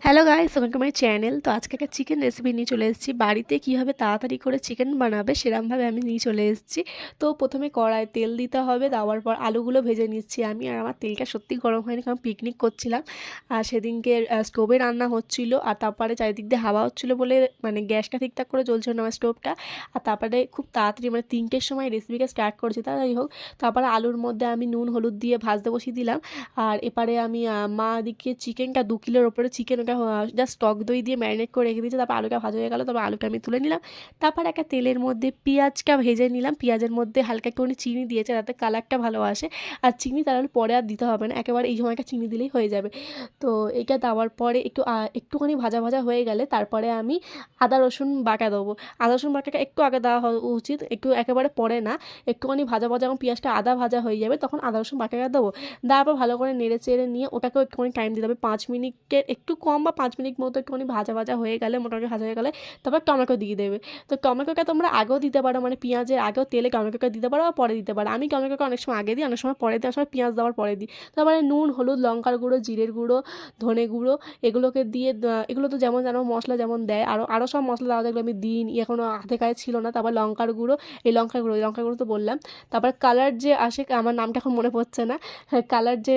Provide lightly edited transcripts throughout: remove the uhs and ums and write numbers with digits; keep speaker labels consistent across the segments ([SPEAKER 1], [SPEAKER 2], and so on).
[SPEAKER 1] Hello guys, welcome to my channel. তো আজকে একটা চিকেন রেসিপি নিয়ে চলে এসেছি। বাড়িতে কীভাবে তাড়াতাড়ি করে চিকেন বানাবে সেরকমভাবে আমি নিয়ে চলে এসেছি। তো প্রথমে কড়ায় তেল দিতে হবে, দেওয়ার পর আলুগুলো ভেজে নিচ্ছি আমি। আর আমার তেলটা সত্যি গরম হয়নি, কারণ পিকনিক করছিলাম আর সেদিনকে স্টোভে রান্না হচ্ছিলো। আর তারপরে চারিদিক দিয়ে হাওয়া হচ্ছিলো বলে মানে গ্যাসটা ঠিকঠাক করে জ্বলছিল না আমার স্টোভটা। আর তারপরে খুব তাড়াতাড়ি মানে 3টের সময় রেসিপিটা স্টার্ট করেছি। তাই হোক, তারপরে আলুর মধ্যে আমি নুন হলুদ দিয়ে ভাজতে বসিয়ে দিলাম। আর এপারে আমি মা দিকে চিকেনটা 2 কিলোর ওপরে চিকেন, ওটা জাস্ট টক দই দিয়ে ম্যারিনেট করে রেখে দিয়েছি। তারপর আলুটা ভাজা হয়ে গেল, তারপর আলুটা আমি তুলে নিলাম। তারপর একটা তেলের মধ্যে পেঁয়াজটা ভেজে নিলাম। পেঁয়াজের মধ্যে হালকা একটুখানি চিনি দিয়েছে যাতে কালারটা ভালো আসে। আর চিনি তাহলে পরে আর দিতে হবে না, একেবারে এই সময়টা চিনি দিলেই হয়ে যাবে। তো এইটা দেওয়ার পরে একটুখানি ভাজা ভাজা হয়ে গেলে তারপরে আমি আদা রসুন বাটা দেবো। আদা রসুন বাটাটা একটু আগে দেওয়া উচিত, একটু একেবারে পরে না। একটুখানি ভাজা ভাজা যখন পেঁয়াজটা আদা ভাজা হয়ে যাবে তখন আদা রসুন বাটাটা দেবো। দেওয়ার পর ভালো করে নেড়ে চেড়ে নিয়ে ওটাকেও একটুখানি টাইম দিতে হবে, 5 মিনিটের একটু কম বা 5 মিনিট মতো একটুখানি ভাজা ভাজা হয়ে গেলে, মোটামুটি ভাজা হয়ে গেলে তারপর টমেটো দিয়ে দেবে। তো টমেটোটা তোমরা আগেও দিতে পারো, মানে পেঁয়াজের আগেও তেলে টমেটোটা দিতে পারো বা পরে দিতে পারো। আমি টমেটোটা অনেক সময় আগে দিই, অনেক সময় পরে দিই, অনেক সময় পেঁয়াজ দেওয়ার পরে দিই। তারপরে নুন হলুদ লঙ্কার গুঁড়ো জিরের গুঁড়ো ধনে গুঁড়ো এগুলোকে দিয়ে এগুলো তো যেমন যেন মশলা যেমন দেয়, আরও সব মশলা দেওয়া যেগুলো আমি দিইনি, এখনও হাতে কাছে ছিল না। তারপর লঙ্কার গুঁড়ো, লঙ্কার গুঁড়ো তো বললাম। তারপর কালার যে আসে, আমার নামটা এখন মনে পড়ছে না, হ্যাঁ কালার যে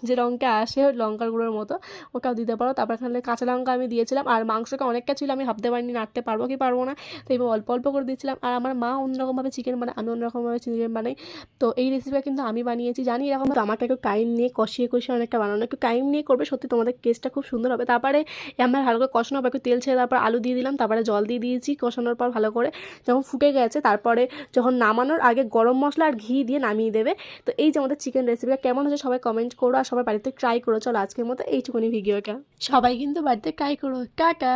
[SPEAKER 1] যে রঙটা আসে লঙ্কার গুঁড়োর মতো, ওটাও দিতে পারো। তারপর এখানে কাঁচা লঙ্কা আমি দিয়েছিলাম। আর মাংসটা অনেকটা ছিল, আমি ভাবতে পারিনি নাড়তে পারবো কি পারবো না, তো আমি অল্প অল্প করে দিয়েছিলাম। আর আমার মা অন্যরকমভাবে চিকেন বানায়, আমি অন্যরকমভাবে চিকেন বানাই। তো এই রেসিপিটা কিন্তু আমি বানিয়েছি, জানি এরকম তো আমাকে একটু টাইম নিয়ে কষিয়ে কষিয়ে অনেকটা বানানো, একটু টাইম নিয়ে করবে, সত্যি তোমাদের টেস্টটা খুব সুন্দর হবে। তারপরে আমার ভালো করে কষানো হবে, একটু তেল ছেড়ে তারপর আলু দিয়ে দিলাম, তারপরে জল দিয়ে দিয়েছি। কষানোর পর ভালো করে যখন ফুটে গেছে তারপরে যখন নামানোর আগে গরম মশলা আর ঘি দিয়ে নামিয়ে দেবে। তো এই যে আমাদের চিকেন রেসিপিটা কেমন হচ্ছে সবাই কমেন্ট করো, আর সবাই বাড়িতে ট্রাই করো। চলো আজকের মতো এইটুকুনি ভিডিওটা, সবাই কিন্তু বাড়িতে ট্রাই করো। টাটা।